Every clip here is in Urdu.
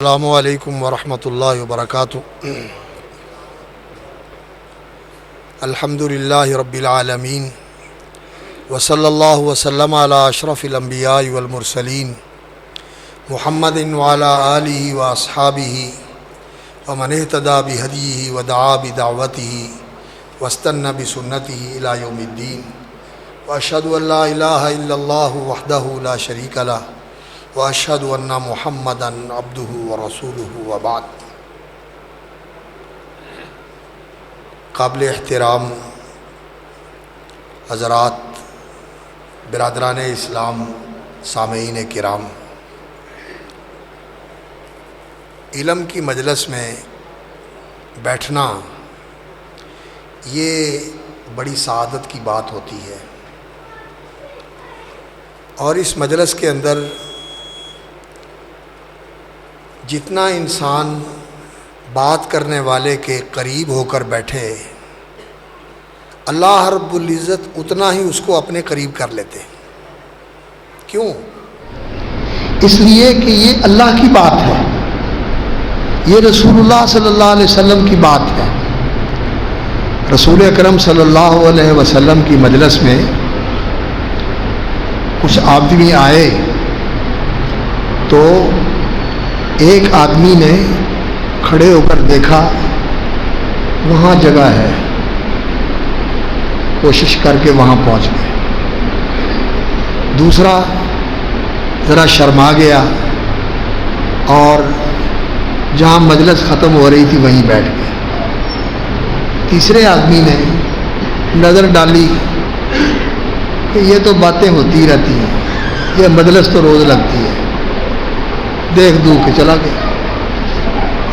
السلام علیکم ورحمۃ اللہ وبرکاتہ۔ الحمد للہ رب العالمین وصلی اللہ وسلم علی اشرف الانبیاء والمرسلین محمد وعلی آلہ واصحابہ ومن اہتدی بہدیہ ودعا بدعوتہ واستنى بسنتہ الی یوم الدین، واشہد ان لا الہ الا اللہ وحدہ لا شریک لہ واشہد ان محمدا عبدہ ورسولہ وبعد۔ قابل احترام حضرات، برادران اسلام، سامعین کرام، علم کی مجلس میں بیٹھنا یہ بڑی سعادت کی بات ہوتی ہے، اور اس مجلس کے اندر جتنا انسان بات کرنے والے کے قریب ہو کر بیٹھے، اللہ رب العزت اتنا ہی اس کو اپنے قریب کر لیتے۔ کیوں؟ اس لیے کہ یہ اللہ کی بات ہے، یہ رسول اللہ صلی اللہ علیہ وسلم کی بات ہے۔ رسول اکرم صلی اللہ علیہ وسلم کی مجلس میں کچھ آدمی آئے تو ایک آدمی نے کھڑے ہو کر دیکھا وہاں جگہ ہے، کوشش کر کے وہاں پہنچ گئے۔ دوسرا ذرا شرما گیا اور جہاں مجلس ختم ہو رہی تھی وہیں بیٹھ گئے۔ تیسرے آدمی نے نظر ڈالی کہ یہ تو باتیں ہوتی رہتی ہیں، یہ مجلس تو روز لگتی ہے، دیکھ دو کہ چلا گیا۔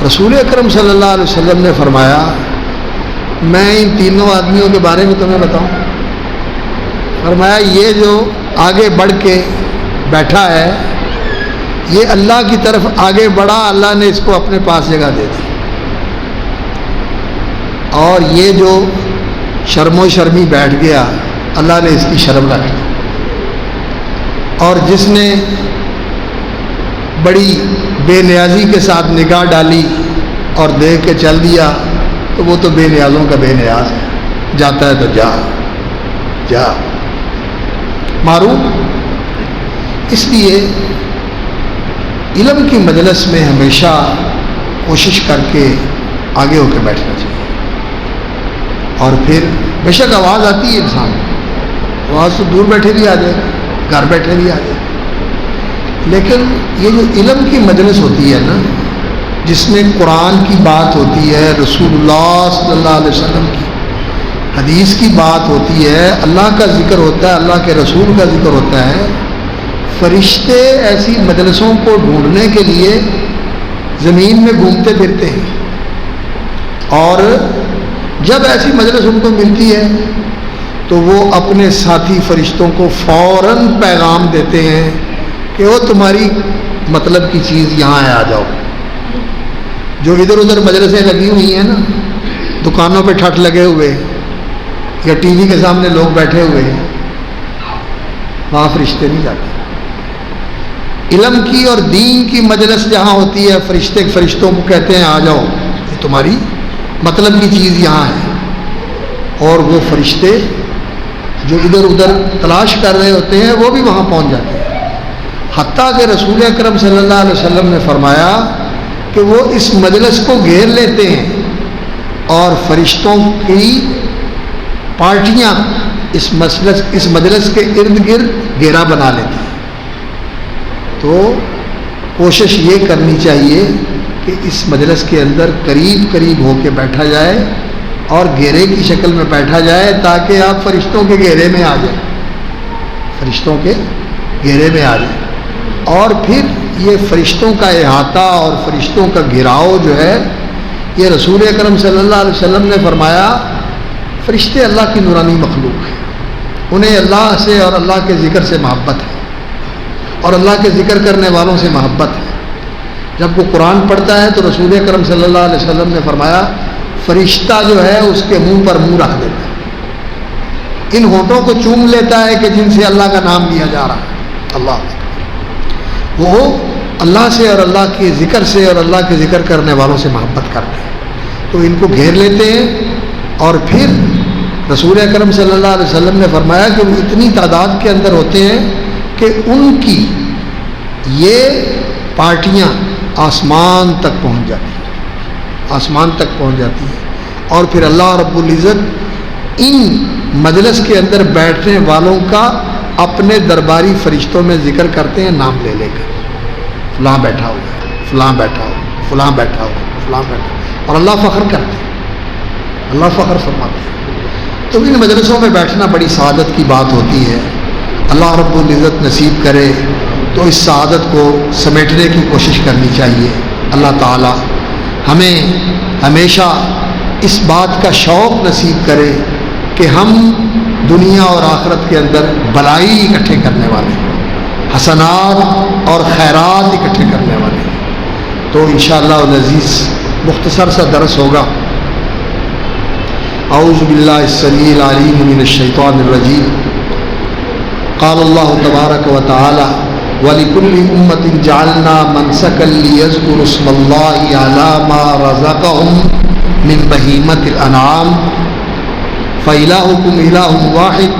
رسول اکرم صلی اللہ علیہ وسلم نے فرمایا، میں ان تینوں آدمیوں کے بارے میں تمہیں بتاؤں؟ فرمایا یہ جو آگے بڑھ کے بیٹھا ہے یہ اللہ کی طرف آگے بڑھا، اللہ نے اس کو اپنے پاس جگہ دے دی، اور یہ جو شرم و شرمی بیٹھ گیا اللہ نے اس کی شرم رکھ لی، اور جس نے بڑی بے نیازی کے ساتھ نگاہ ڈالی اور دیکھ کے چل دیا تو وہ تو بے نیازوں کا بے نیاز ہے، جاتا ہے تو جا معروف۔ اس لیے علم کی مجلس میں ہمیشہ کوشش کر کے آگے ہو کے بیٹھنا چاہیے، اور پھر بے شک آواز آتی ہے، انسان آواز تو دور بیٹھے بھی آ جائے، گھر بیٹھے بھی آ جائے، لیکن یہ جو علم کی مجلس ہوتی ہے نا، جس میں قرآن کی بات ہوتی ہے، رسول اللہ صلی اللہ علیہ وسلم کی حدیث کی بات ہوتی ہے، اللہ کا ذکر ہوتا ہے، اللہ کے رسول کا ذکر ہوتا ہے، فرشتے ایسی مجلسوں کو ڈھونڈنے کے لیے زمین میں گھومتے پھرتے ہیں، اور جب ایسی مجلس ان کو ملتی ہے تو وہ اپنے ساتھی فرشتوں کو فوراً پیغام دیتے ہیں کہ وہ تمہاری مطلب کی چیز یہاں ہے، آ جاؤ۔ جو ادھر ادھر مجلسیں لگی ہوئی ہیں نا، دکانوں پہ ٹھٹ لگے ہوئے یا ٹی وی کے سامنے لوگ بیٹھے ہوئے ہیں، وہاں فرشتے نہیں جاتے۔ علم کی اور دین کی مجلس جہاں ہوتی ہے، فرشتے فرشتوں کو کہتے ہیں آ جاؤ، یہ تمہاری مطلب کی چیز یہاں ہے، اور وہ فرشتے جو ادھر ادھر تلاش کر رہے ہوتے ہیں وہ بھی وہاں پہنچ جاتے ہیں۔ حتیٰ کہ رسول اکرم صلی اللہ علیہ وسلم نے فرمایا کہ وہ اس مجلس کو گھیر لیتے ہیں، اور فرشتوں کی پارٹیاں اس مجلس کے ارد گرد گھیرا بنا لیتی ہیں۔ تو کوشش یہ کرنی چاہیے کہ اس مجلس کے اندر قریب قریب ہو کے بیٹھا جائے، اور گھیرے کی شکل میں بیٹھا جائے، تاکہ آپ فرشتوں کے گھیرے میں آ جائیں، فرشتوں کے گھیرے میں آ جائیں۔ اور پھر یہ فرشتوں کا احاطہ اور فرشتوں کا گھیراؤ جو ہے، یہ رسول اکرم صلی اللہ علیہ وسلم نے فرمایا، فرشتے اللہ کی نورانی مخلوق ہیں، انہیں اللہ سے اور اللہ کے ذکر سے محبت ہے، اور اللہ کے ذکر کرنے والوں سے محبت ہے۔ جب وہ قرآن پڑھتا ہے تو رسول اکرم صلی اللہ علیہ وسلم نے فرمایا فرشتہ جو ہے اس کے منہ پر منہ رکھ دیتا ہے، ان ہونٹوں کو چوم لیتا ہے کہ جن سے اللہ کا نام لیا جا رہا ہے، اللہ وہ اللہ سے اور اللہ کے ذکر سے اور اللہ کے ذکر کرنے والوں سے محبت کرتے ہیں، تو ان کو گھیر لیتے ہیں، اور پھر رسول اکرم صلی اللہ علیہ وسلم نے فرمایا کہ وہ اتنی تعداد کے اندر ہوتے ہیں کہ ان کی یہ پارٹیاں آسمان تک پہنچ جاتی ہیں، آسمان تک پہنچ جاتی ہیں، اور پھر اللہ رب العزت ان مجلس کے اندر بیٹھنے والوں کا اپنے درباری فرشتوں میں ذکر کرتے ہیں نام لے لے کر، فلاں بیٹھا ہوا ہے، فلاں بیٹھا ہوا، فلاں بیٹھا ہوا، فلاں بیٹھا ہوا، اور اللہ فخر کرتے ہیں، اللہ فخر فرماتے ہیں۔ تو ان مجلسوں میں بیٹھنا بڑی سعادت کی بات ہوتی ہے، اللہ رب العزت نصیب کرے تو اس سعادت کو سمیٹنے کی کوشش کرنی چاہیے۔ اللہ تعالی ہمیں ہمیشہ اس بات کا شوق نصیب کرے کہ ہم دنیا اور آخرت کے اندر بلائی اکٹھے کرنے والے ہیں، حسنات اور خیرات اکٹھے کرنے والے ہیں۔ تو انشاءاللہ العزیز مختصر سا درس ہوگا۔ اعوذ باللہ السمیع العلیم من الشیطان الرجیم۔ قال اللہ تبارک و تعالی وَلِكُلِّ أُمَّةٍ جَعَلْنَا مَنْسَكًا لِيَذْكُرُوا اسْمَ اللَّهِ عَلَى مَا رَزَقَهُم مِّن بَهِيمَةِ الْأَنْعَامِ فَإِلَٰهُكُمْ إِلَٰهٌ وَاحِدٌ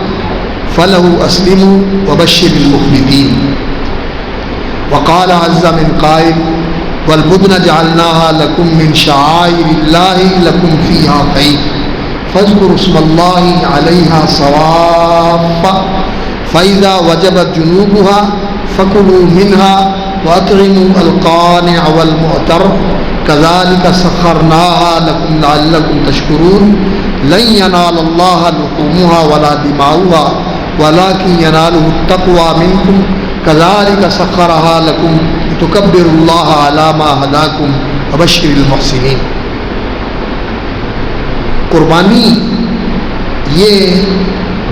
فَلَهُ أَسْلِمُوا وَبَشِّرِ الْمُخْبِتِينَ وقال عز من قائل وَالْبُدْنَ جَعَلْنَاهَا لَكُم مِّن شَعَائِرِ اللَّهِ لَكُمْ فِيهَا خَيْرٌ فَاذْكُرُوا اسْمَ اللَّهِ عَلَيْهَا صَوَافَّ فَإِذَا وَجَبَتْ جُنُوبُهَا فَكُلُوا مِنْهَا وَأَطْعِمُوا الْقَانِعَ وَالْمُعْتَرَّ كَذَلِكَ سَخَّرْنَاهَا لَكُمْ لَعَلَّكُمْ تَشْكُرُونَ لَن يَنَالَ اللَّهَ لُحُومُهَا وَلَا دِمَاؤُهَا وَلَكِن يَنَالُهُ التَّقْوَىٰ مِنكُمْ كَذَلِكَ سَخَّرَهَا لَكُمْ لِتُكَبِّرُوا اللَّهَ عَلَىٰ مَا هَدَاكُمْ وَبَشِّرِ الْمُحْسِنِينَ۔ قربانی یہ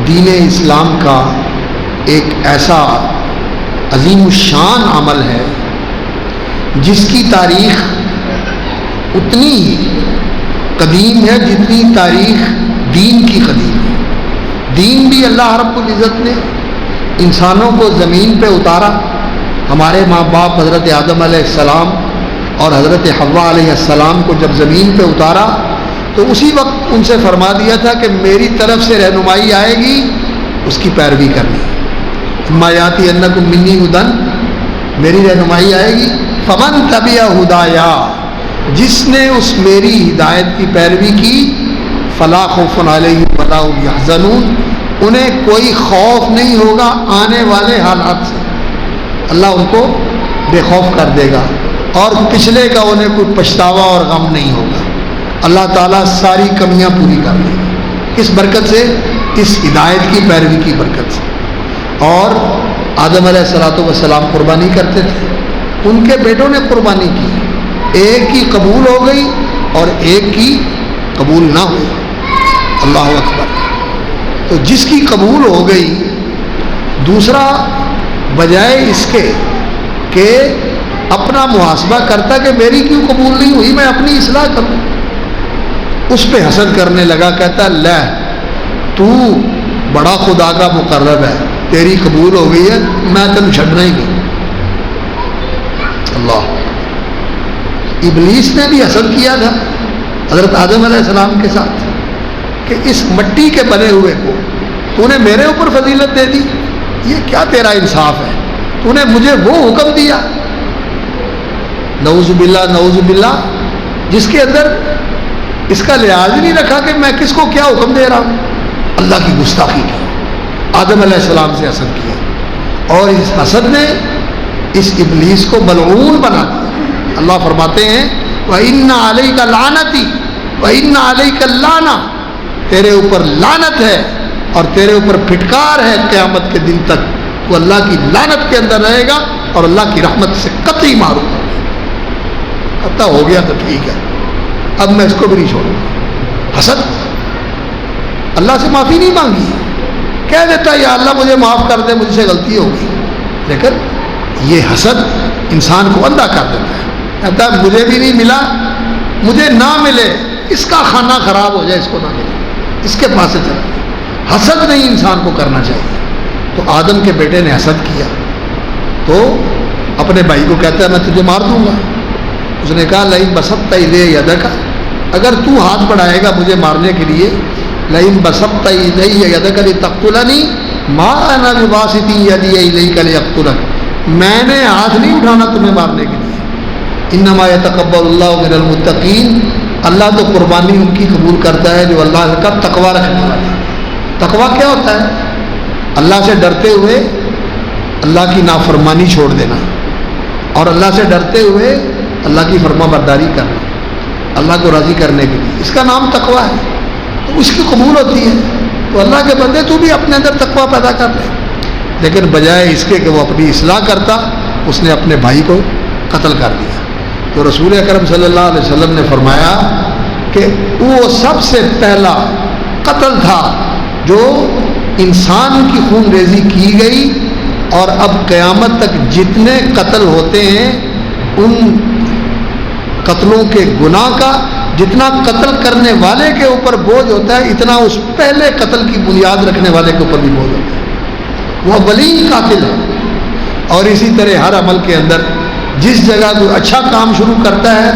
دین اسلام کا ایک ایسا عظیم الشان عمل ہے جس کی تاریخ اتنی قدیم ہے جتنی تاریخ دین کی قدیم ہے۔ دین بھی اللہ رب العزت نے انسانوں کو زمین پہ اتارا، ہمارے ماں باپ حضرت آدم علیہ السلام اور حضرت حوا علیہ السلام کو جب زمین پہ اتارا تو اسی وقت ان سے فرما دیا تھا کہ میری طرف سے رہنمائی آئے گی، اس کی پیروی کرنی ہے۔ اما یاتی انکم منی ہدن، میری رہنمائی آئے گی، فمن تبع ہدایا، جس نے اس میری ہدایت کی پیروی کی، فلا خوف علیہم ولا هم یحزنون، انہیں کوئی خوف نہیں ہوگا آنے والے حالات سے، اللہ ان کو بے خوف کر دے گا، اور پچھلے کا انہیں کوئی پچھتاوا اور غم نہیں ہوگا۔ اللہ تعالیٰ ساری کمیاں پوری کر دے گا، کس برکت سے؟ اس ہدایت کی پیروی کی برکت سے۔ اور آدم علیہ السلام قربانی کرتے تھے، ان کے بیٹوں نے قربانی کی، ایک کی قبول ہو گئی اور ایک کی قبول نہ ہوئی۔ اللہ اکبر۔ تو جس کی قبول ہو گئی، دوسرا بجائے اس کے کہ اپنا محاسبہ کرتا کہ میری کیوں قبول نہیں ہوئی، میں اپنی اصلاح کروں، اس پہ حسد کرنے لگا، کہتا لے تو بڑا خدا کا مقرب ہے، تیری قبول ہو گئی ہے، میں تینوں چھڈنا ہی نہیں۔ اللہ، ابلیس نے بھی حسد کیا تھا حضرت آدم علیہ السلام کے ساتھ کہ اس مٹی کے بنے ہوئے کو تو نے میرے اوپر فضیلت دے دی، یہ کیا تیرا انصاف ہے، تو نے مجھے وہ حکم دیا، نعوذ باللہ نعوذ باللہ، جس کے اندر اس کا لحاظ نہیں رکھا کہ میں کس کو کیا حکم دے رہا ہوں۔ اللہ کی گستاخی کی، آدم علیہ السلام سے حسد کیا، اور اس حسد نے اس ابلیس کو ملعون بنا دیا۔ اللہ فرماتے ہیں وَإِنَّ عَلَيْكَ لَعْنَتِي وَإِنَّ عَلَيْكَ اللَّعْنَةَ، تیرے اوپر لعنت ہے اور تیرے اوپر پھٹکار ہے قیامت کے دن تک، تو اللہ کی لعنت کے اندر رہے گا اور اللہ کی رحمت سے قطعی معروف ہوگا۔ قطع ہو گیا تو ٹھیک ہے، اب میں اس کو بھی نہیں چھوڑوں گا۔ حسد، اللہ سے معافی نہیں مانگی، کہہ دیتا یا اللہ مجھے معاف کر دے، مجھ سے غلطی ہو گئی، لیکن یہ حسد انسان کو اندھا کر دیتا ہے، کہتا ہے مجھے بھی نہیں ملا، مجھے نہ ملے، اس کا کھانا خراب ہو جائے، اس کو نہ ملے، اس کے پاس سے چلا جائے۔ حسد نہیں انسان کو کرنا چاہیے۔ تو آدم کے بیٹے نے حسد کیا، تو اپنے بھائی کو کہتا ہے میں تجھے مار دوں گا. اس نے کہا لئن بسطت الی یدک، اگر تو ہاتھ بڑھائے گا مجھے مارنے کے لیے، لئن بسطت الی یدک لتقتلنی ما انا بباسط یدی الیک لیقتلک، میں نے ہاتھ نہیں اٹھانا تمہیں مارنے کے لیے. انما یتقبل اللہ من المتقین، اللہ تو قربانی ان کی قبول کرتا ہے جو اللہ کا تقوی رکھنے والے ہیں. تقوی کیا ہوتا ہے؟ اللہ سے ڈرتے ہوئے اللہ کی نافرمانی چھوڑ دینا، اور اللہ سے ڈرتے ہوئے اللہ کی فرما برداری کرنا، اللہ کو راضی کرنے کے لیے. اس کا نام تقوی ہے، تو اس کی قبول ہوتی ہے. تو اللہ کے بندے تو بھی اپنے اندر تقوی پیدا کر لے. لیکن بجائے اس کے کہ وہ اپنی اصلاح کرتا، اس نے اپنے بھائی کو قتل کر دیا. تو رسول اکرم صلی اللہ علیہ وسلم نے فرمایا کہ وہ سب سے پہلا قتل تھا جو انسان کی خون ریزی کی گئی، اور اب قیامت تک جتنے قتل ہوتے ہیں ان قتلوں کے گناہ کا جتنا قتل کرنے والے کے اوپر بوجھ ہوتا ہے، اتنا اس پہلے قتل کی بنیاد رکھنے والے کے اوپر بھی بوجھ ہوتا ہے. وہ اولین قاتل ہے. اور اسی طرح ہر عمل کے اندر جس جگہ کوئی اچھا کام شروع کرتا ہے،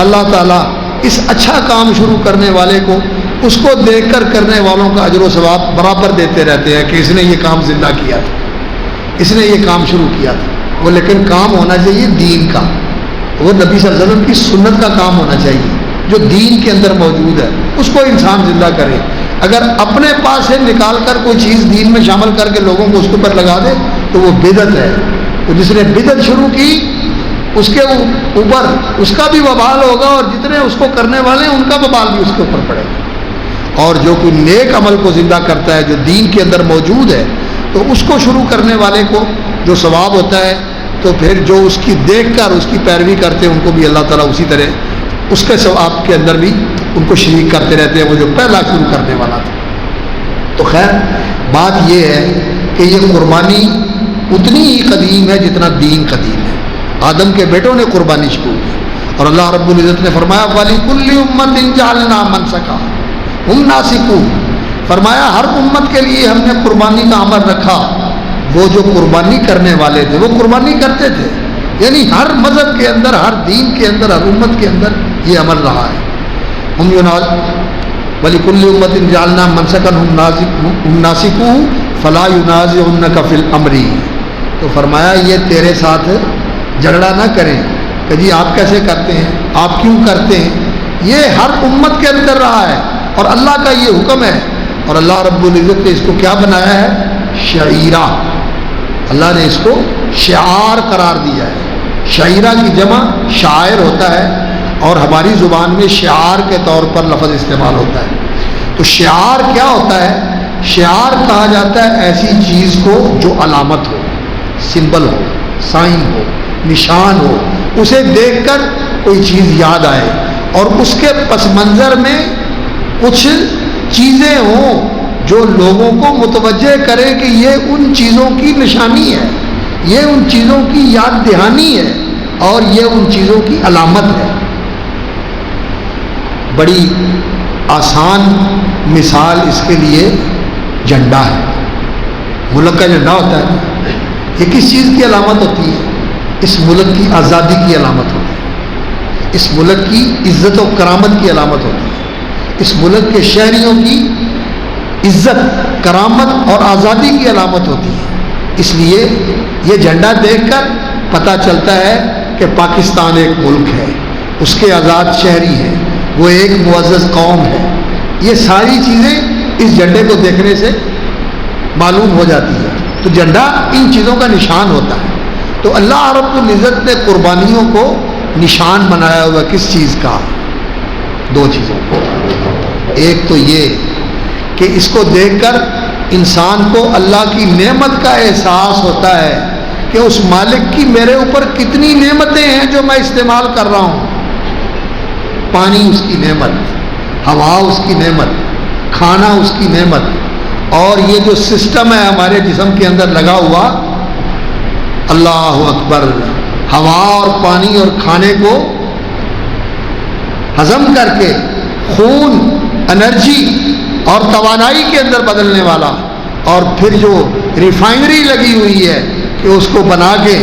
اللہ تعالیٰ اس اچھا کام شروع کرنے والے کو اس کو دیکھ کر کرنے والوں کا اجر و ثواب برابر دیتے رہتے ہیں کہ اس نے یہ کام زندہ کیا تھا، اس نے یہ کام شروع کیا تھا. وہ لیکن کام ہونا چاہیے دین کا، وہ نبی صلی اللہ علیہ وسلم کی سنت کا کام ہونا چاہیے جو دین کے اندر موجود ہے، اس کو انسان زندہ کرے. اگر اپنے پاس سے نکال کر کوئی چیز دین میں شامل کر کے لوگوں کو اس کے اوپر لگا دے تو وہ بدعت ہے. تو جس نے بدعت شروع کی اس کے اوپر اس کا بھی وبال ہوگا، اور جتنے اس کو کرنے والے ہیں ان کا وبال بھی اس کے اوپر پڑے گا. اور جو کوئی نیک عمل کو زندہ کرتا ہے جو دین کے اندر موجود ہے، تو اس کو شروع کرنے والے کو جو ثواب ہوتا ہے، تو پھر جو اس کی دیکھ کر اس کی پیروی کرتے ہیں ان کو بھی اللہ تعالیٰ اسی طرح اس کے ثواب کے اندر بھی ان کو شریک کرتے رہتے ہیں، وہ جو پہلا شروع کرنے والا تھا. تو خیر بات یہ ہے کہ یہ قربانی اتنی ہی قدیم ہے جتنا دین قدیم ہے. آدم کے بیٹوں نے قربانی شروع کی، اور اللہ رب العزت نے فرمایا وَلِكُلِّ أُمَّةٍ جَعَلْنَا مَنْسَكًا هُمْ نَاسِكُوهُ، فرمایا ہر امت کے لیے ہم نے قربانی کا امر رکھا. وہ جو قربانی کرنے والے تھے وہ قربانی کرتے تھے، یعنی ہر مذہب کے اندر، ہر دین کے اندر، ہر امت کے اندر یہ عمل رہا ہے. ہم وَلِكُلِّ أُمَّةٍ جَعَلْنَا مَنْسَكًا هُمْ نَاسِكُوهُ فَلَا يُنَازِعُنَّكَ فِي الْأَمْرِ. تو فرمایا یہ تیرے ساتھ جھگڑا نہ کریں کہ جی آپ کیسے کرتے ہیں، آپ کیوں کرتے ہیں. یہ ہر امت کے اندر رہا ہے اور اللہ کا یہ حکم ہے. اور اللہ رب العزت نے اس کو کیا بنایا ہے؟ شعیرہ. اللہ نے اس کو شعار قرار دیا ہے. شعیرہ کی جمع شاعر ہوتا ہے، اور ہماری زبان میں شعار کے طور پر لفظ استعمال ہوتا ہے. تو شعار کیا ہوتا ہے؟ شعار کہا جاتا ہے ایسی چیز کو جو علامت ہو، سمبل ہو، سائن ہو، نشان ہو، اسے دیکھ کر کوئی چیز یاد آئے اور اس کے پس منظر میں کچھ چیزیں ہوں جو لوگوں کو متوجہ کرے کہ یہ ان چیزوں کی نشانی ہے، یہ ان چیزوں کی یاد دہانی ہے، اور یہ ان چیزوں کی علامت ہے. بڑی آسان مثال اس کے لیے جھنڈا ہے. ملک کا جھنڈا ہوتا ہے، یہ کس چیز کی علامت ہوتی ہے؟ اس ملک کی آزادی کی علامت ہوتی ہے، اس ملک کی عزت و کرامت کی علامت ہوتی ہے، اس ملک کے شہریوں کی عزت، کرامت اور آزادی کی علامت ہوتی ہے. اس لیے یہ جھنڈا دیکھ کر پتہ چلتا ہے کہ پاکستان ایک ملک ہے، اس کے آزاد شہری ہیں، وہ ایک معزز قوم ہے. یہ ساری چیزیں اس جھنڈے کو دیکھنے سے معلوم ہو جاتی ہے. تو جھنڈا ان چیزوں کا نشان ہوتا ہے. تو اللہ رب العزت نے قربانیوں کو نشان بنایا ہوا کس چیز کا؟ دو چیزوں کو. ایک تو یہ کہ اس کو دیکھ کر انسان کو اللہ کی نعمت کا احساس ہوتا ہے کہ اس مالک کی میرے اوپر کتنی نعمتیں ہیں جو میں استعمال کر رہا ہوں. پانی اس کی نعمت، ہوا اس کی نعمت، کھانا اس کی نعمت، اور یہ جو سسٹم ہے ہمارے جسم کے اندر لگا ہوا، اللہ اکبر، ہوا اور پانی اور کھانے کو ہضم کر کے خون، انرجی اور توانائی کے اندر بدلنے والا، اور پھر جو ریفائنری لگی ہوئی ہے کہ اس کو بنا کے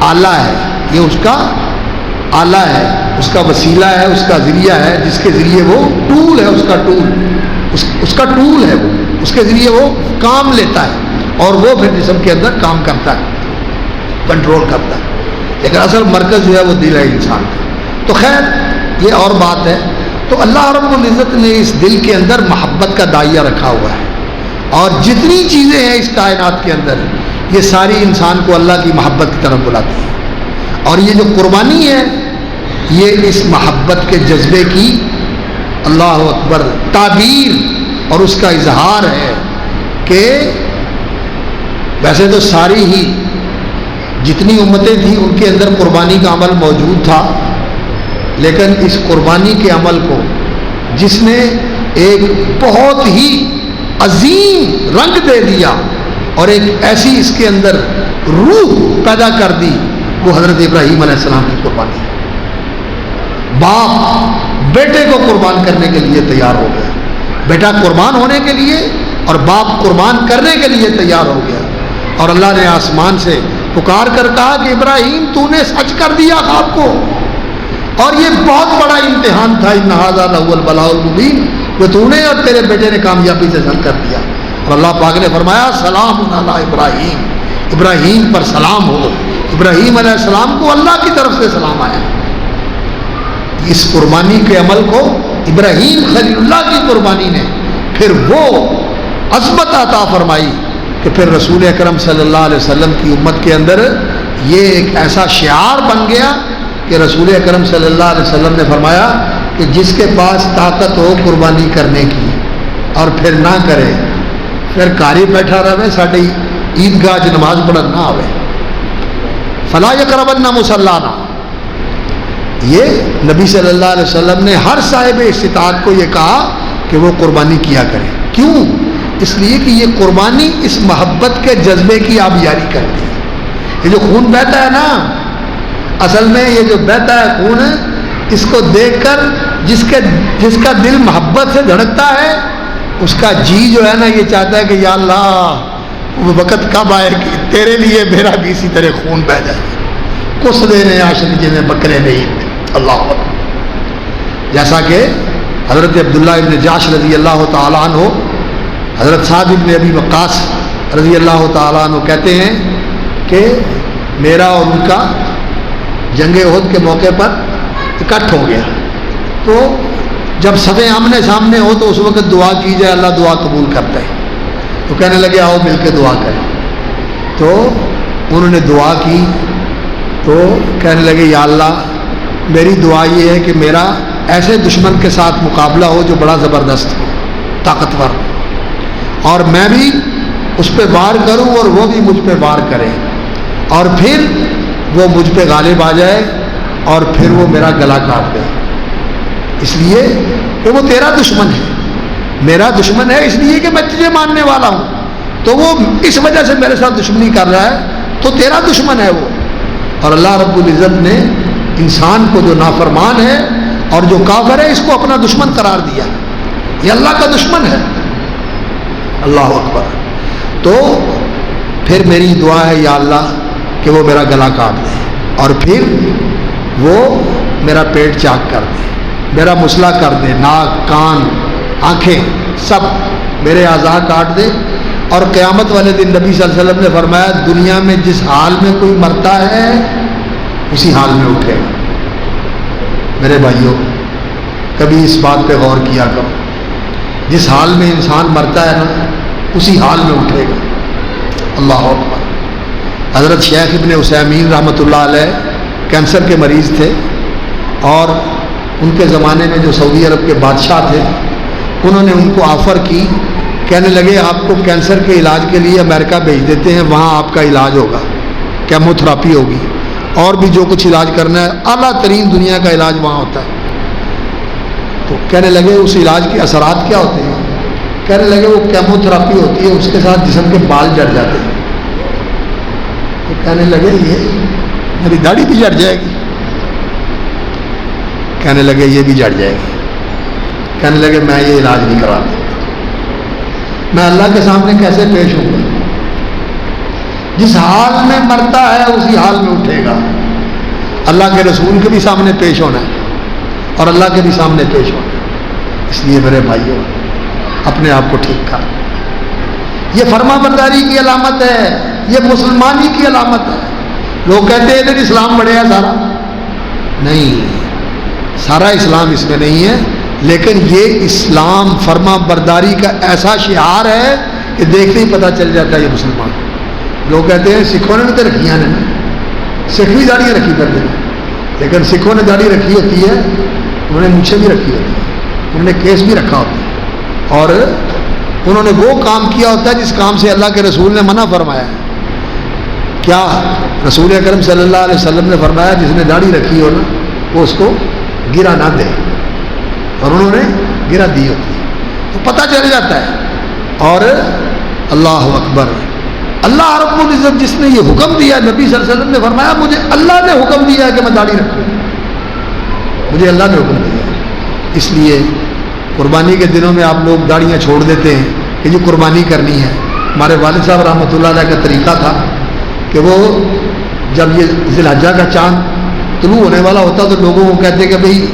آلہ ہے، یہ اس کا آلہ ہے، اس کا وسیلہ ہے، اس کا ذریعہ ہے، جس کے ذریعے وہ ٹول ہے، اس کا ٹول، اس کا ٹول ہے وہ، اس کے ذریعے وہ کام لیتا ہے اور وہ پھر جسم کے اندر کام کرتا ہے، کنٹرول کرتا ہے، لیکن اصل مرکز جو ہے وہ دل ہے انسان کا۔ تو خیر یہ اور بات ہے۔ تو اللہ رب العزت نے اس دل کے اندر محبت کا دائیہ رکھا ہوا ہے، اور جتنی چیزیں ہیں اس کائنات کے اندر یہ ساری انسان کو اللہ کی محبت کی طرف بلاتی ہیں، اور یہ جو قربانی ہے یہ اس محبت کے جذبے کی اللہ اکبر تعبیر اور اس کا اظہار ہے کہ ویسے تو ساری ہی جتنی امتیں تھیں ان کے اندر قربانی کا عمل موجود تھا، لیکن اس قربانی کے عمل کو جس نے ایک بہت ہی عظیم رنگ دے دیا اور ایک ایسی اس کے اندر روح پیدا کر دی، وہ حضرت ابراہیم علیہ السلام کی قربانی ہے۔ باپ بیٹے کو قربان کرنے کے لیے تیار ہو گیا، بیٹا قربان ہونے کے لیے اور باپ قربان کرنے کے لیے تیار ہو گیا، اور اللہ نے آسمان سے پکار کر کہا کہ ابراہیم تو نے سچ کر دیا خواب کو، اور یہ بہت بڑا امتحان تھا، ان ھذا لہو البلاء المبین، وہ تو نے اور تیرے بیٹے نے کامیابی سے حل کر دیا۔ اور اللہ پاک نے فرمایا سلام علی ابراہیم، ابراہیم پر سلام ہو۔ ابراہیم علیہ السلام کو اللہ کی طرف سے سلام آیا۔ اس قربانی کے عمل کو ابراہیم خلیل اللہ کی قربانی نے پھر وہ عظمت عطا فرمائی کہ پھر رسول اکرم صلی اللہ علیہ وسلم کی امت کے اندر یہ ایک ایسا شعار بن گیا کہ رسول اکرم صلی اللہ علیہ وسلم نے فرمایا کہ جس کے پاس طاقت ہو قربانی کرنے کی اور پھر نہ کرے، پھر کاری بیٹھا رہے، ساڑی عیدگاہ نماز پڑھن نہ آوے، فلا یقربن مصلانا۔ یہ نبی صلی اللہ علیہ وسلم نے ہر صاحب استطاعت کو یہ کہا کہ وہ قربانی کیا کرے۔ کیوں؟ اس لیے کہ یہ قربانی اس محبت کے جذبے کی آبیاری کرتی ہے۔ یہ جو خون بہتا ہے نا، اصل میں یہ جو بہتا ہے خون، اس کو دیکھ کر جس کا دل محبت سے دھڑکتا ہے، اس کا جی جو ہے نا یہ چاہتا ہے کہ یا اللہ وہ وقت کب آئے کہ تیرے لیے میرا بھی اسی طرح خون بہ جائے، کس دینے عاشق جی میں بکرے نہیں۔ اللہ اکبر۔ جیسا کہ حضرت عبداللہ ابن جاش رضی اللہ تعالیٰ عنہ، حضرت سعد ابن ابی وقاص رضی اللہ تعالیٰ عنہ کہتے ہیں کہ میرا اور ان کا جنگ احد کے موقع پر اکٹھ ہو گیا، تو جب صفیں آمنے سامنے ہو تو اس وقت دعا کی جائے، اللہ دعا قبول کرتا ہے۔ تو کہنے لگے آؤ مل کے دعا کریں، تو انہوں نے دعا کی، تو کہنے لگے یا اللہ میری دعا یہ ہے کہ میرا ایسے دشمن کے ساتھ مقابلہ ہو جو بڑا زبردست ہو، طاقتور ہو، اور میں بھی اس پہ وار کروں اور وہ بھی مجھ پہ وار کرے، اور پھر وہ مجھ پہ غالب آ جائے اور پھر وہ میرا گلا کاٹ دے، اس لیے کہ وہ تیرا دشمن ہے، میرا دشمن ہے اس لیے کہ میں تجھے ماننے والا ہوں، تو وہ اس وجہ سے میرے ساتھ دشمنی کر رہا ہے، تو تیرا دشمن ہے وہ۔ اور اللہ رب العزت نے انسان کو جو نافرمان ہے اور جو کافر ہے اس کو اپنا دشمن قرار دیا، یہ اللہ کا دشمن ہے۔ اللہ اکبر۔ تو پھر میری دعا ہے یا اللہ کہ وہ میرا گلا کاٹ دے اور پھر وہ میرا پیٹ چاک کر دے، میرا مسئلہ کر دے، ناک، کان، آنکھیں، سب میرے اعضاء کاٹ دے، اور قیامت والے دن نبی صلی اللہ علیہ وسلم نے فرمایا دنیا میں جس حال میں کوئی مرتا ہے اسی حال میں اٹھے گا۔ میرے بھائیوں کبھی اس بات پہ غور کیا کرو، جس حال میں انسان مرتا ہے نا اسی حال میں اٹھے گا۔ اللہ اکبر۔ حضرت شیخ ابن عثیمین رحمۃ اللہ علیہ کینسر کے مریض تھے، اور ان کے زمانے میں جو سعودی عرب کے بادشاہ تھے انہوں نے ان کو آفر کی، کہنے لگے آپ کو کینسر کے علاج کے لیے امریکہ بھیج دیتے ہیں، وہاں آپ کا علاج ہوگا، کیمو تھراپی ہوگی، اور بھی جو کچھ علاج کرنا ہے، اعلیٰ ترین دنیا کا علاج وہاں ہوتا ہے۔ تو کہنے لگے اس علاج کے اثرات کیا ہوتے ہیں؟ کہنے لگے وہ کیمو تھراپی ہوتی ہے، اس کے ساتھ جسم کے بال جڑ جاتے ہیں۔ تو کہنے لگے یہ میری داڑھی بھی جڑ جائے گی؟ کہنے لگے یہ بھی جڑ جائے گی۔ کہنے لگے میں یہ علاج نہیں کرا سکتا، میں اللہ کے سامنے کیسے پیش ہوں گا؟ جس حال میں مرتا ہے اسی حال میں اٹھے گا. اللہ کے رسول کے بھی سامنے پیش ہونا ہے اور اللہ کے بھی سامنے پیش ہونا ہے. اس لیے میرے بھائیوں اپنے آپ کو ٹھیک کر. یہ فرما برداری کی علامت ہے, یہ مسلمانی کی علامت ہے. لوگ کہتے ہیں ادھر اسلام بڑھے گا سارا. نہیں, سارا اسلام اس میں نہیں ہے, لیکن یہ اسلام فرما برداری کا ایسا شعار ہے کہ دیکھتے ہی پتہ چل جاتا ہے یہ مسلمان. لوگ کہتے ہیں سکھوں نے بھی تو رکھی ہیں نا, سکھ بھی داڑیاں رکھی کرتے ہیں, لیکن سکھوں نے داڑھی رکھی ہوتی ہے, انہوں نے مونچھیں بھی رکھی ہوتی ہے, انہوں نے کیس بھی رکھا ہوتا ہے, اور انہوں نے وہ کام کیا ہوتا ہے جس کام سے اللہ کے رسول نے منع فرمایا ہے. کیا رسول اکرم صلی اللہ علیہ وسلم نے فرمایا جس نے داڑھی رکھی ہو نا وہ اس کو گرا نہ دے, اور انہوں نے گرا دی ہوتی ہے, تو پتہ چل جاتا ہے. اور اللہ اکبر, اللہ رب العزت جس نے یہ حکم دیا, نبی صلی اللہ علیہ وسلم نے فرمایا مجھے اللہ نے حکم دیا کہ میں داڑھی رکھوں, مجھے اللہ نے حکم دیا. اس لیے قربانی کے دنوں میں آپ لوگ داڑیاں چھوڑ دیتے ہیں کہ جی قربانی کرنی ہے. ہمارے والد صاحب رحمۃ اللہ علیہ کا طریقہ تھا کہ وہ جب یہ ذی الحجہ کا چاند طلوع ہونے والا ہوتا تو لوگوں کو کہتے کہ بھئی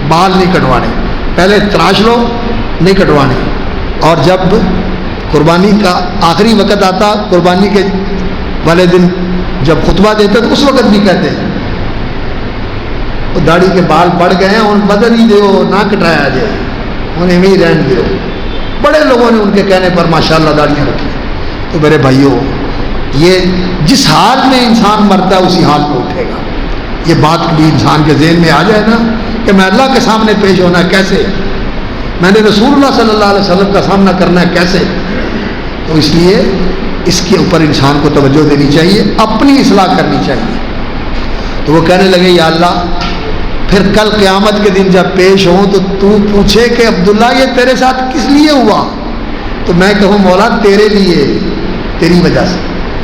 بال نہیں کٹوانے, پہلے تراش لو, نہیں کٹوانے. اور جب قربانی کا آخری وقت آتا, قربانی کے والے دن جب خطبہ دیتے تو اس وقت بھی کہتے ہیں وہ داڑھی کے بال بڑھ گئے ہیں, ان بدل ہی دیو, نہ کٹایا جائے, انہیں بھی رہن دیو. بڑے لوگوں نے ان کے کہنے پر ماشاءاللہ داڑیاں رکھی. تو میرے بھائیوں, یہ جس حال میں انسان مرتا ہے اسی حال میں اٹھے گا. یہ بات بھی انسان کے ذہن میں آ جائے نا کہ میں اللہ کے سامنے پیش ہونا ہے کیسے, میں نے رسول اللہ صلی اللہ علیہ وسلم کا سامنا کرنا ہے کیسے. تو اس لیے اس کے اوپر انسان کو توجہ دینی چاہیے, اپنی اصلاح کرنی چاہیے. تو وہ کہنے لگے یا اللہ پھر کل قیامت کے دن جب پیش ہوں تو پوچھے کہ عبداللہ یہ تیرے ساتھ کس لیے ہوا, تو میں کہوں مولا تیرے لیے, تیری وجہ سے.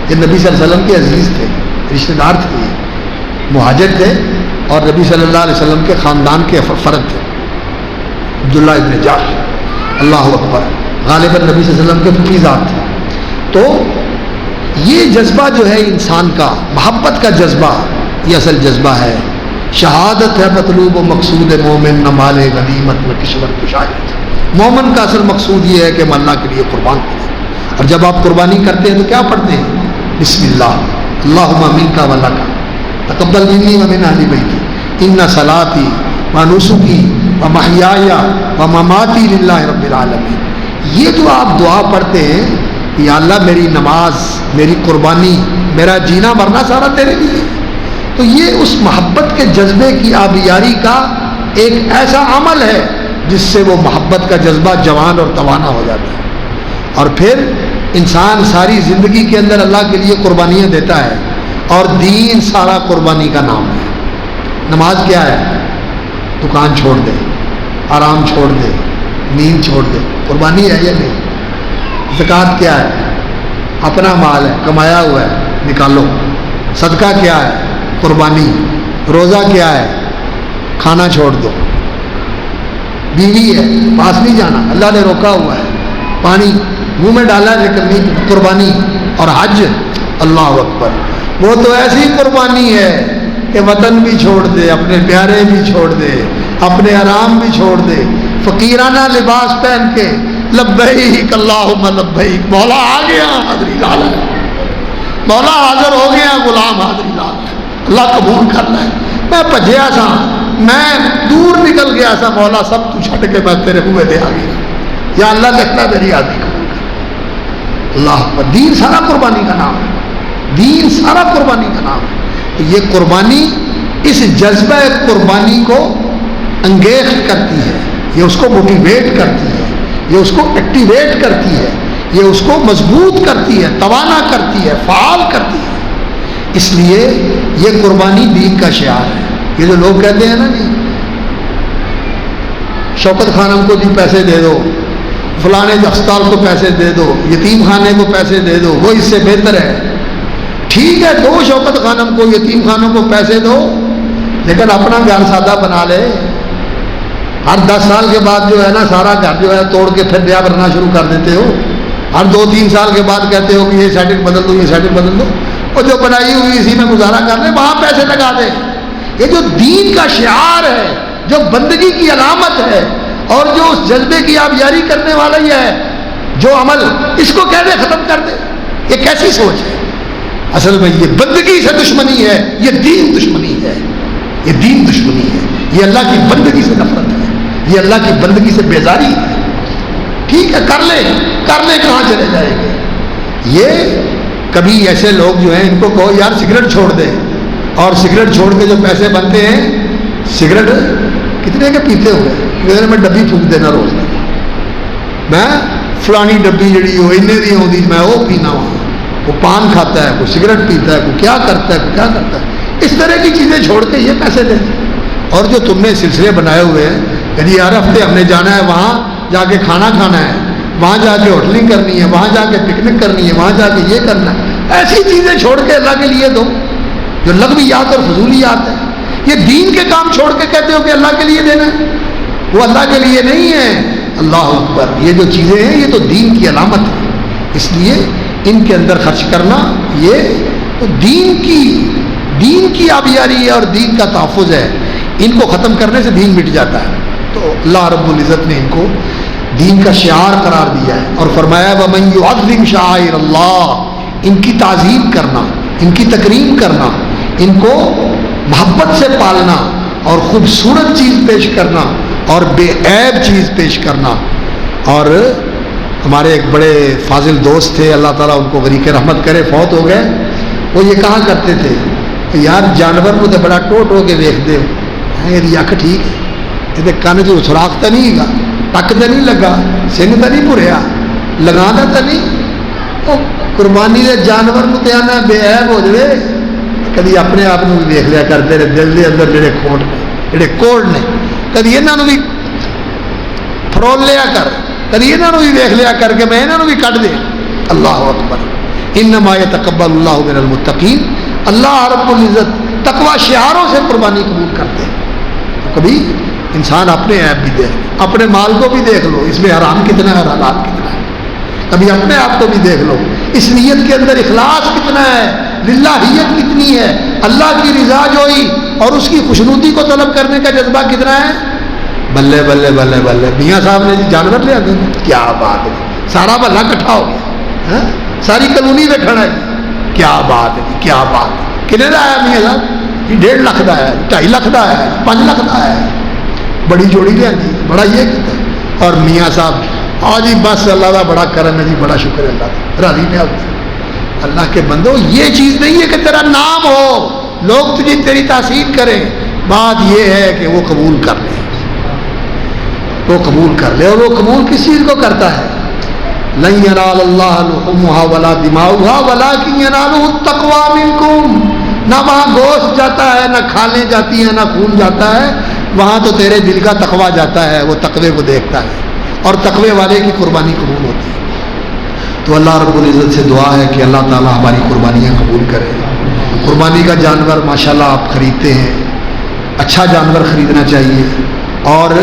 یہ نبی صلی اللہ علیہ وسلم کے عزیز تھے, رشتہ دار تھے, مہاجر تھے, اور نبی صلی اللہ علیہ وسلم کے خاندان کے فرد تھے. عبداللہ ابن جاش, اللہ اکبر, غالباً نبی صلی اللہ علیہ وسلم کے پھوپھی ذات تھے. تو یہ جذبہ جو ہے انسان کا, محبت کا جذبہ, یہ اصل جذبہ ہے. شہادت ہے مطلوب و مقصود مومن, نہ مال غنیمت نہ کشور کشایت. مومن کا اصل مقصود یہ ہے کہ ہم اللہ کے لیے قربان کریں. اور جب آپ قربانی کرتے ہیں تو کیا پڑھتے ہیں؟ بسم اللہ اللہم منک و لک تقبل منی و من اہل بیتی ان صلاتی و نسکی و محیای و مماتی للہ رب العالمین. یہ جو آپ دعا پڑھتے ہیں کہ یا اللہ میری نماز, میری قربانی, میرا جینا مرنا سارا تیرے لیے, تو یہ اس محبت کے جذبے کی آبیاری کا ایک ایسا عمل ہے جس سے وہ محبت کا جذبہ جوان اور توانا ہو جاتا ہے. اور پھر انسان ساری زندگی کے اندر اللہ کے لیے قربانیاں دیتا ہے, اور دین سارا قربانی کا نام ہے. نماز کیا ہے؟ دکان چھوڑ دے, آرام چھوڑ دے, نیند چھوڑ دے, قربانی ہے یا نہیں؟ زکوٰۃ کیا ہے؟ اپنا مال ہے, کمایا ہوا ہے, نکالو. صدقہ کیا ہے؟ قربانی. روزہ کیا ہے؟ کھانا چھوڑ دو. بیوی ہے, پاس نہیں جانا, اللہ نے روکا ہوا ہے, پانی منہ میں ڈالا لیکن نہیں, قربانی. اور حج, اللہ اکبر, وہ تو ایسی قربانی ہے کہ وطن بھی چھوڑ دے, اپنے پیارے بھی چھوڑ دے, اپنے آرام بھی چھوڑ دے, فقیرانہ لباس پہن کے لبیک اللہم لبیک, مولا آ گیا حاضری لال ہے, مولا حاضر ہو گیا, غلام حاضری لال ہے, اللہ قبول کرنا ہے. میں بھجیا سا, میں دور نکل گیا سا, مولا سب تو چھٹ کے میں تیرے ہوئے دے آ گیا, یا اللہ دیکھنا میری حاضری قبول کر. اللہ پر دین سارا قربانی کا نام ہے, دین سارا قربانی کا نام ہے. تو یہ قربانی اس جذبہ قربانی کو انگیز کرتی ہے, یہ اس کو موٹیویٹ کرتی ہے, یہ اس کو ایکٹیویٹ کرتی ہے, یہ اس کو مضبوط کرتی ہے, توانا کرتی ہے, فعال کرتی ہے. اس لیے یہ قربانی دین کا شعار ہے. یہ جو لوگ کہتے ہیں نا جی شوکت خانم کو جی پیسے دے دو, فلانے ہسپتال کو پیسے دے دو, یتیم خانے کو پیسے دے دو, وہ اس سے بہتر ہے. ٹھیک ہے, دو شوکت خانم کو, یتیم خانوں کو پیسے دو, لیکن اپنا گھر سادہ بنا لے. ہر 10 سال کے بعد جو ہے نا سارا گھر جو ہے توڑ کے پھر نیا بننا شروع کر دیتے ہو. ہر 2-3 سال کے بعد کہتے ہو کہ یہ سیٹنگ بدل دو, یہ سیٹنگ بدل دو. اور جو بنائی ہوئی اسی میں گزارا کر لیں، وہاں پیسے لگا دیں۔ یہ جو دین کا شعار ہے، جو بندگی کی علامت ہے، اور جو اس جذبے کی آبیاری کرنے والا یہ ہے جو عمل، اس کو کہہ دے ختم کر دے، یہ کیسی سوچ ہے؟ اصل میں یہ بندگی سے دشمنی ہے، یہ دین دشمنی ہے، یہ دین دشمنی ہے، یہ اللہ کی بندگی سے نفرت ہے، یہ اللہ کی بندگی سے بیزاری ہے۔ ٹھیک ہے، کر لیں کہاں چلے جائیں گے؟ یہ کبھی ایسے لوگ جو ہیں ان کو کہو یار سگریٹ چھوڑ دیں، اور سگریٹ چھوڑ کے جو پیسے بنتے ہیں، سگریٹ کتنے کے پیتے ہوئے، میں ڈبی پھونک دینا روز میں فلانی ڈبی جڑی ہو انہیں دی ہوتی میں وہ پینا وہاں، وہ پان کھاتا ہے، کوئی سگریٹ پیتا ہے، کوئی کیا کرتا ہے، کوئی کیا کرتا ہے، اس طرح کی چیزیں چھوڑ کے یہ پیسے دیں۔ اور جو تم نے سلسلے بنائے ہوئے ہیں کہ جی ہر ہفتے ہم نے جانا ہے، وہاں جا کے کھانا کھانا ہے، وہاں جا کے ہوٹلنگ کرنی ہے، وہاں جا کے پکنک کرنی ہے، وہاں جا کے یہ کرنا ہے، ایسی چیزیں چھوڑ کے اللہ کے لیے دو جو لغویات اور فضولیات ہے۔ یہ دین کے کام چھوڑ کے کہتے ہو کہ اللہ کے لیے دینا ہے، وہ اللہ کے لیے نہیں ہے۔ اللہ اکبر، یہ جو چیزیں ہیں یہ تو دین کی علامت ہے، اس لیے ان کے اندر خرچ کرنا یہ دین کی آبیاری ہے اور دین کا تحفظ ہے۔ ان کو ختم کرنے سے دین مٹ جاتا ہے۔ تو اللہ رب العزت نے ان کو دین کا شعار قرار دیا ہے اور فرمایا وَمَن يُعَظِّمْ شَعَائِرَ اللَّهِ، ان کی تعظیم کرنا، ان کی تکریم کرنا، ان کو محبت سے پالنا اور خوبصورت چیز پیش کرنا اور بے عیب چیز پیش کرنا۔ اور ہمارے ایک بڑے فاضل دوست تھے، اللہ تعالیٰ ان کو غریق رحمت کرے، فوت ہو گئے۔ وہ یہ کہا کرتے تھے کہ یار جانور کو تو بڑا ٹوٹ ہو کے دیکھ دے، یہ اکھ ٹھیک ہے، یہ کن جو سوراخ تو نہیں گا، ٹک تو نہیں لگا، سنگ تو نہیں بھریا، لگانا تو نہیں، وہ قربانی دے جانور کو تے آنا بے عیب ہو جائے۔ کبھی اپنے آپ کو بھی دیکھ لیا کرتے رہے، دل کے اندر جڑے کھوٹ نے، جڑے کوڑ نے، کبھی یہاں بھی فرول لیا کر، کبھی یہاں بھی دیکھ لیا کر کے میں یہاں بھی کٹ دیں۔ اللہ اکبر، انما یتقبل اللہ من المتقین، اللہ رب العزت تقوی شعاروں سے قربانی قبول کرتے ہیں۔ کبھی انسان اپنے عیب بھی دیکھ، اپنے مال کو بھی دیکھ لو، اس میں حرام کتنا ہے، حلال کتنا ہے، کبھی اپنے آپ کو بھی دیکھ لو، اس نیت کے اندر اخلاص کتنا ہے، للہیت کتنی ہے، اللہ کی رضا جوئی اور اس کی خوشنودی کو طلب کرنے کا جذبہ کتنا ہے۔ بلے بلے بلے بلے، میاں صاحب نے جانور لیا دیں، کیا بات ہے، سارا بھلا اکٹھا ہو گیا، ساری کالونی میں کھڑا ہے، کیا بات ہے، کیا بات ہے، کتنے کا آیا میاں صاحب؟ یہ 1.5 لاکھ کا ہے، 2.5 لاکھ کا ہے، 5 لاکھ کا ہے، بڑی جوڑی لیا جی، بڑا یہ کیا۔ اور میاں صاحب آج ہی بس اللہ کا بڑا کرم ہے جی، بڑا شکر ہے اللہ کا، راضی میں آتے۔ اللہ کے بندو، یہ چیز نہیں ہے کہ تیرا نام ہو، لوگ تجھے تیری تحسین کریں، بات یہ ہے کہ وہ قبول کر لے، وہ قبول کر لے۔ اور وہ قبول کس چیز کو کرتا ہے؟ لن ینال اللہ لحومها ولا دماؤها ولکن ینالہ التقوی منکم۔ نہ وہاں گوشت جاتا ہے، نہ کھالیں جاتی ہیں، نہ خون جاتا ہے، وہاں تو تیرے دل کا تقوی جاتا ہے، وہ تقوی کو دیکھتا ہے، اور تقوی والے کی قربانی قبول ہوتی ہے۔ تو اللہ رب العزت سے دعا ہے کہ اللہ تعالیٰ ہماری قربانیاں قبول کرے۔ قربانی کا جانور ماشاءاللہ آپ خریدتے ہیں، اچھا جانور خریدنا چاہیے، اور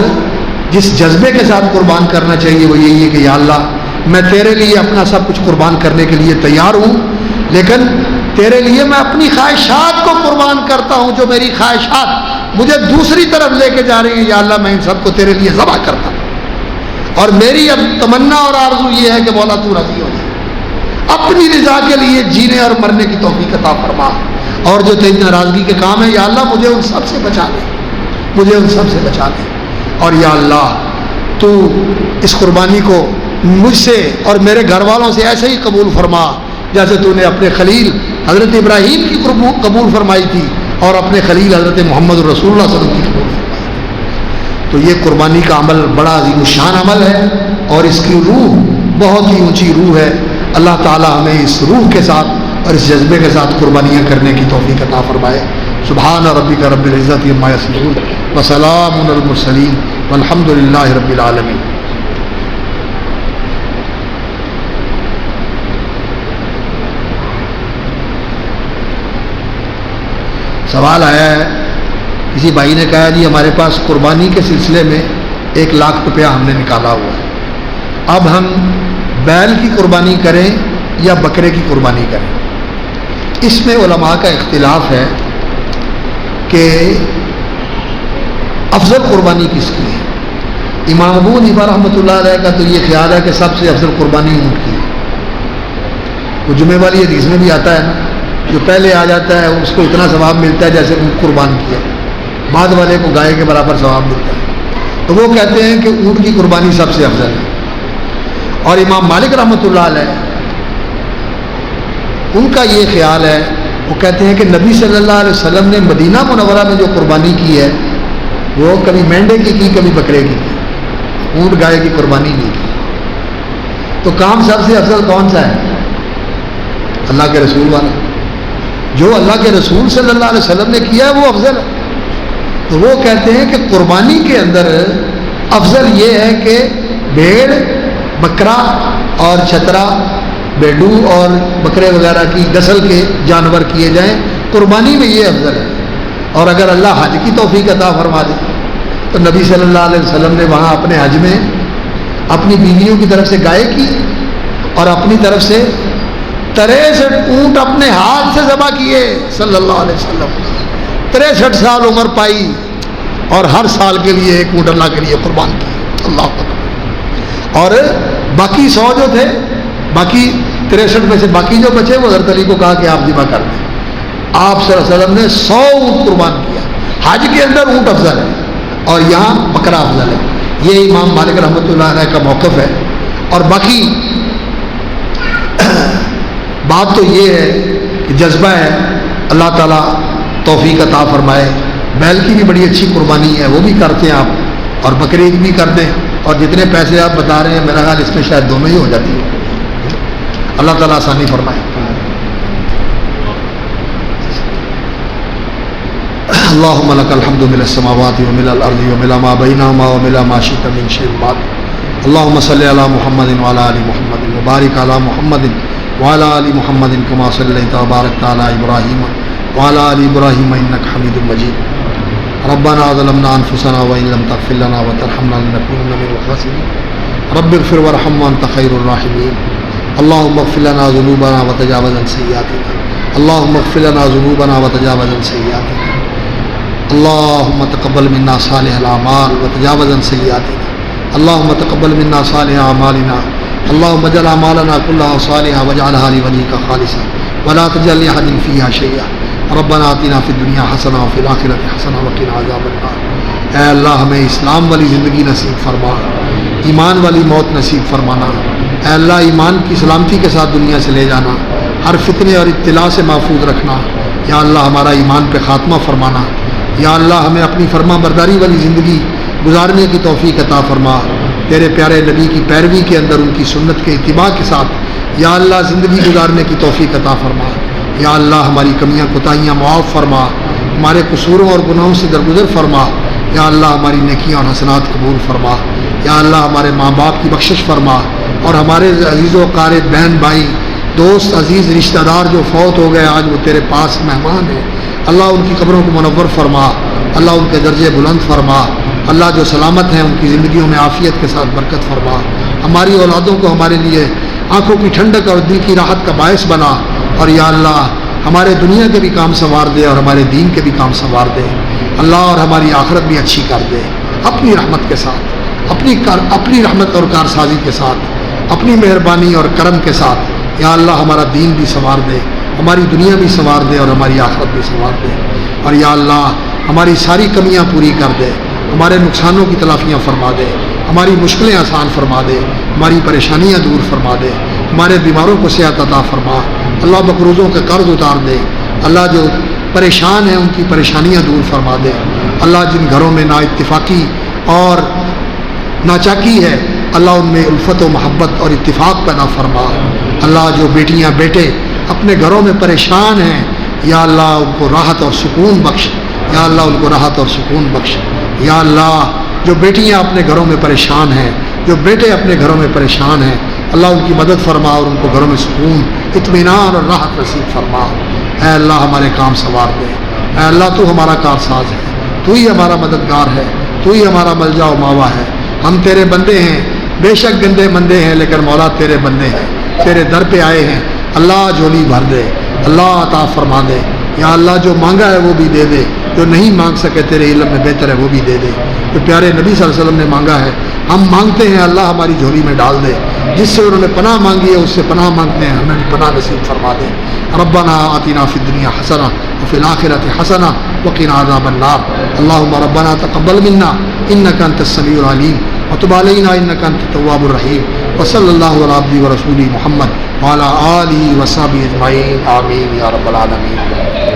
جس جذبے کے ساتھ قربان کرنا چاہیے وہ یہی ہے کہ یا اللہ میں تیرے لیے اپنا سب کچھ قربان کرنے کے لیے تیار ہوں، لیکن تیرے لیے میں اپنی خواہشات کو قربان کرتا ہوں، جو میری خواہشات مجھے دوسری طرف لے کے جا رہی ہیں، یا اللہ میں ان سب کو تیرے لیے ذبح کرتا ہوں، اور میری اب تمنا اور آرزو یہ ہے کہ مولا تو راضی ہو جائے، اپنی رضا کے لیے جینے اور مرنے کی توفیق عطا فرما، اور جو تیری ناراضگی کے کام ہے یا اللہ مجھے ان سب سے بچا لے، مجھے ان سب سے بچا لے۔ اور یا اللہ تو اس قربانی کو مجھ سے اور میرے گھر والوں سے ایسے ہی قبول فرما جیسے تو نے اپنے خلیل حضرت ابراہیم کی قبول فرمائی تھی اور اپنے خلیل حضرت محمد رسول اللہ صلی اللہ علیہ وسلم کی قبول فرمائی۔ تو یہ قربانی کا عمل بڑا عظیم الشان عمل ہے، اور اس کی روح بہت ہی اونچی روح ہے۔ اللہ تعالی ہمیں اس روح کے ساتھ اور اس جذبے کے ساتھ قربانیاں کرنے کی توفیق عطا فرمائے۔ سبحان ربک رب العزت عما یصفون وسلام علی المرسلین والحمد للہ رب العالمین۔ سوال آیا ہے، کسی بھائی نے کہا جی ہمارے پاس قربانی کے سلسلے میں 1 لاکھ روپیہ ہم نے نکالا ہوا ہے، اب ہم بیل کی قربانی کریں یا بکرے کی قربانی کریں؟ اس میں علماء کا اختلاف ہے کہ افضل قربانی کس کی ہے۔ امام ابو حنیفہ رحمۃ اللہ علیہ کا تو یہ خیال ہے کہ سب سے افضل قربانی اونٹ کی ہے۔ وہ جمعے والی حدیث میں بھی آتا ہے نا، جو پہلے آ جاتا ہے اس کو اتنا ثواب ملتا ہے جیسے اونٹ قربان کیا، بعد والے کو گائے کے برابر ثواب ملتا ہے۔ تو وہ کہتے ہیں کہ اونٹ کی قربانی سب سے افضل ہے۔ اور امام مالک رحمۃ اللہ علیہ ان کا یہ خیال ہے، وہ کہتے ہیں کہ نبی صلی اللہ علیہ وسلم نے مدینہ منورہ میں جو قربانی کی ہے وہ کبھی مینڈے کی کبھی بکرے کی، اونٹ گائے کی قربانی نہیں کی۔ تو کام سب سے افضل کون سا ہے؟ اللہ کے رسول والا۔ جو اللہ کے رسول صلی اللہ علیہ وسلم نے کیا ہے وہ افضل ہے۔ تو وہ کہتے ہیں کہ قربانی کے اندر افضل یہ ہے کہ بھیڑ، بکرا اور چھترا، بیڈو اور بکرے وغیرہ کی نسل کے جانور کیے جائیں، قربانی میں یہ افضل ہے۔ اور اگر اللہ حج کی توفیق عطا فرما دے تو نبی صلی اللہ علیہ وسلم نے وہاں اپنے حج میں اپنی بیویوں کی طرف سے گائے کی اور اپنی طرف سے 63 اونٹ اپنے ہاتھ سے ذبح کیے صلی اللہ علیہ وسلم۔ 63 سال عمر پائی اور ہر سال کے لیے ایک اونٹ اللہ کے لیے قربان کیا، اللہ اکبر۔ اور باقی 100 جو تھے، باقی 63 میں سے باقی جو بچے وہ حضرت علی کو کہا کہ آپ ذبح کر دیں۔ آپ صلی اللہ علیہ وسلم نے 100 اونٹ قربان کیا۔ حج کے اندر اونٹ افضل ہے اور یہاں بکرا افضل ہے۔ یہ امام مالک رحمۃ اللہ علیہ کا موقف ہے۔ اور باقی بات تو یہ ہے کہ جذبہ ہے، اللہ تعالیٰ توفیق عطا فرمائے۔ بیل کی بھی بڑی اچھی قربانی ہے، وہ بھی کرتے ہیں آپ، اور بکری عید بھی کر دیں، اور جتنے پیسے آپ بتا رہے ہیں میرا خیال اس میں شاید دونوں ہی ہو جاتی ہے۔ اللہ تعالیٰ آسانی فرمائے۔ اللہم لک الحمد ملء السماوات وملء الارض وملء ما بینہما وملء ما شئت من شیء بعد۔ اللہم صلی علی محمد وعلی آل محمد وبارک علی محمد وعلی آل محمد کما صلیت وبارکت علی ابراہیم وعلی آل ابراہیم انک حمید مجید۔ ربنا ظلمنا انفسنا وان لم تغفر لنا وترحمنا لنکونن من الخاسرین۔ رب اغفر وارحم وانت خیر الراحمین۔ اللہم اغفر لنا ذنوبنا وتجاوز عن سیئاتنا۔ اللہم اغفر لنا ذنوبنا وتجاوز عن سیئاتنا۔ اللہم تقبل منا صالح الاعمال وتجاوز عن سیئاتنا۔ اللہم تقبل منا صالح اعمالنا۔ اللہم اجعل اعمالنا كلها صالحة واجعلها لوجهك خالصة ولا تجعل لأحد فيها شيئا۔ ربنا آتنا في الدنيا حسنة وفي الآخرة حسنة وقنا عذاب النار۔ اے اللہ ہمیں اسلام والی زندگی نصیب فرما، ایمان والی موت نصیب فرمانا۔ اے اللہ ایمان کی سلامتی کے ساتھ دنیا سے لے جانا، ہر فتنے اور اطلاع سے محفوظ رکھنا۔ یا اللہ ہمارا ایمان پہ خاتمہ فرمانا۔ یا اللہ ہمیں اپنی فرما برداری والی زندگی گزارنے کی توفیق عطا فرما۔ تیرے پیارے نبی کی پیروی کے اندر ان کی سنت کے اتباع کے ساتھ یا اللہ زندگی گزارنے کی توفیق عطا فرما۔ یا اللہ ہماری کمیاں کوتاہیاں معاف فرما، ہمارے قصوروں اور گناہوں سے درگزر فرما۔ یا اللہ ہماری نیکیاں اور حسنات قبول فرما۔ یا اللہ ہمارے ماں باپ کی بخشش فرما، اور ہمارے عزیز و قارب بہن بھائی دوست عزیز رشتہ دار جو فوت ہو گئے آج وہ تیرے پاس مہمان ہیں، اللہ ان کی قبروں کو منور فرما، اللہ ان کے درجے بلند فرما۔ اللہ جو سلامت ہیں ان کی زندگیوں میں عافیت کے ساتھ برکت فرما۔ ہماری اولادوں کو ہمارے لیے آنکھوں کی ٹھنڈک اور دل کی راحت کا باعث بنا، اور یا اللہ ہمارے دنیا کے بھی کام سنوار دے اور ہمارے دین کے بھی کام سنوار دے اللہ، اور ہماری آخرت بھی اچھی کر دے اپنی رحمت کے ساتھ، اپنی رحمت اور کارسازی کے ساتھ، اپنی مہربانی اور کرم کے ساتھ۔ یا اللہ ہمارا دین بھی سنوار دے، ہماری دنیا بھی سنوار دے اور ہماری آخرت بھی سنوار دے، اور یا اللہ ہماری ساری کمیاں پوری کر دے، ہمارے نقصانوں کی تلافیاں فرما دے، ہماری مشکلیں آسان فرما دے، ہماری پریشانیاں دور فرما دے، ہمارے بیماروں کو صحت عطا فرما۔ اللہ مقروضوں کے قرض اتار دے، اللہ جو پریشان ہیں ان کی پریشانیاں دور فرما دے۔ اللہ جن گھروں میں نا اتفاقی اور ناچاکی ہے اللہ ان میں الفت و محبت اور اتفاق پیدا فرما۔ اللہ جو بیٹیاں بیٹے اپنے گھروں میں پریشان ہیں یا اللہ ان کو راحت اور سکون بخش، یا اللہ ان کو راحت اور سکون بخش۔ یا اللہ جو بیٹیاں اپنے گھروں میں پریشان ہیں، جو بیٹے اپنے گھروں میں پریشان ہیں، اللہ ان کی مدد فرما اور ان کو گھروں میں سکون، اطمینان اور راحت نصیب فرما۔ اے اللہ ہمارے کام سنوار دے، اے اللہ تو ہمارا کارساز ہے، تو ہی ہمارا مددگار ہے، تو ہی ہمارا ملجا و ماوا ہے۔ ہم تیرے بندے ہیں، بے شک گندے مندے ہیں لیکن مولا تیرے بندے ہیں، تیرے در پہ آئے ہیں۔ اللہ جھولی بھر دے، اللہ عطا فرما دے، یا اللہ جو مانگا ہے وہ بھی دے دے، جو نہیں مانگ سکے تیرے علم میں بہتر ہے وہ بھی دے دے، جو پیارے نبی صلی اللہ علیہ وسلم نے مانگا ہے ہم مانگتے ہیں اللہ ہماری جھولی میں ڈال دے، جس سے انہوں نے پناہ مانگی ہے اس سے پناہ مانگتے ہیں، ہمیں بھی پناہ نصیب فرما دے۔ ربنا آتنا فی الدنیا حسنہ وفی الآخرۃ حسنہ وقنا عذاب النار۔ اللہم ربنا تقبل منا انک انت السمیع العلیم وتب علینا انک انت التواب الرحیم، وصلی اللہ علی عبدہ ورسولہ محمد وعلی آلہ وصحبہ اجمعین، آمین یا رب العالمین۔